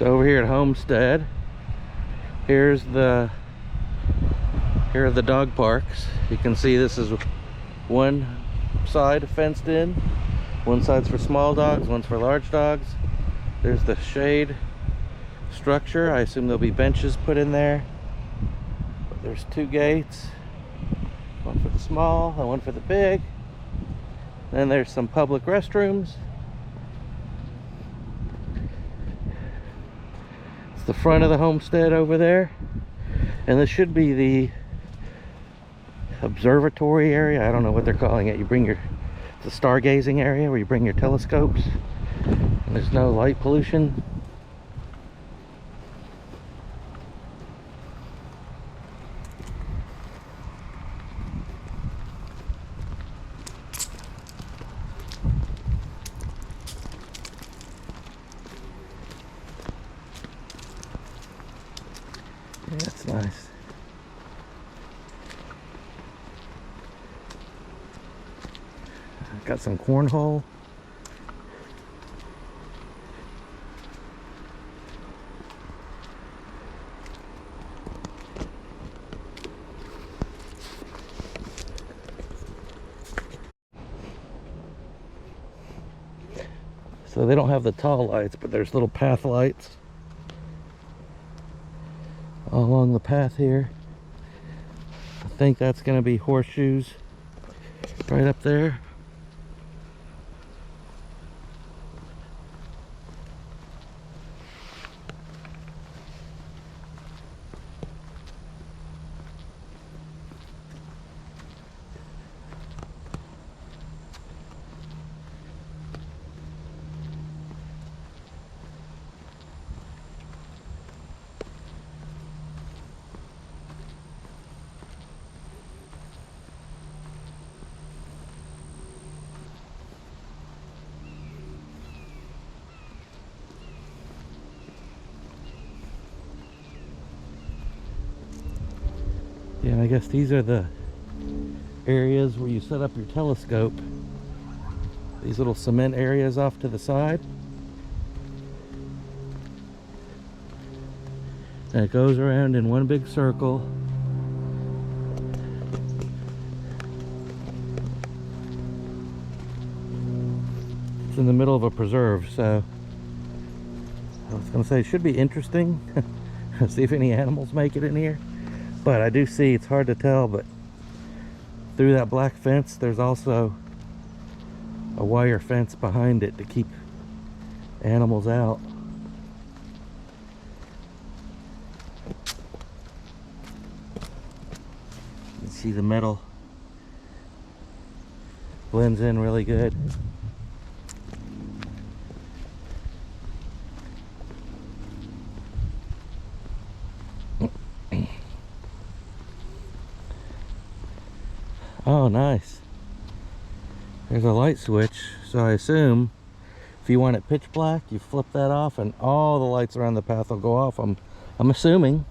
So over here at Homestead, here are the dog parks. You can see this is one side fenced in. One side's for small dogs, one's for large dogs. There's the shade structure. I assume there'll be benches put in there. But there's two gates. One for the small and one for the big. Then there's some public restrooms. It's the front of the homestead over there. And this should be the observatory area. I don't know what they're calling it. It's a stargazing area where you bring your telescopes. And there's no light pollution. Yeah, that's nice. Got some cornhole. So they don't have the tall lights, but there's little path lights all along the path here. I think that's going to be horseshoes right up there. Yeah, and I guess these are the areas where you set up your telescope. These little cement areas off to the side. And it goes around in one big circle. It's in the middle of a preserve, so I was going to say it should be interesting. See if any animals make it in here. But I do see, it's hard to tell, but through that black fence there's also a wire fence behind it to keep animals out. You can see the metal blends in really good. Oh, nice. There's a light switch, so I assume if you want it pitch black, you flip that off and all the lights around the path will go off. I'm assuming.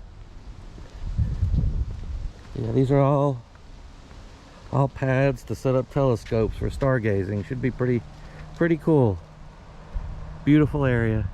Yeah, these are all pads to set up telescopes for stargazing. Should be pretty cool. Beautiful area.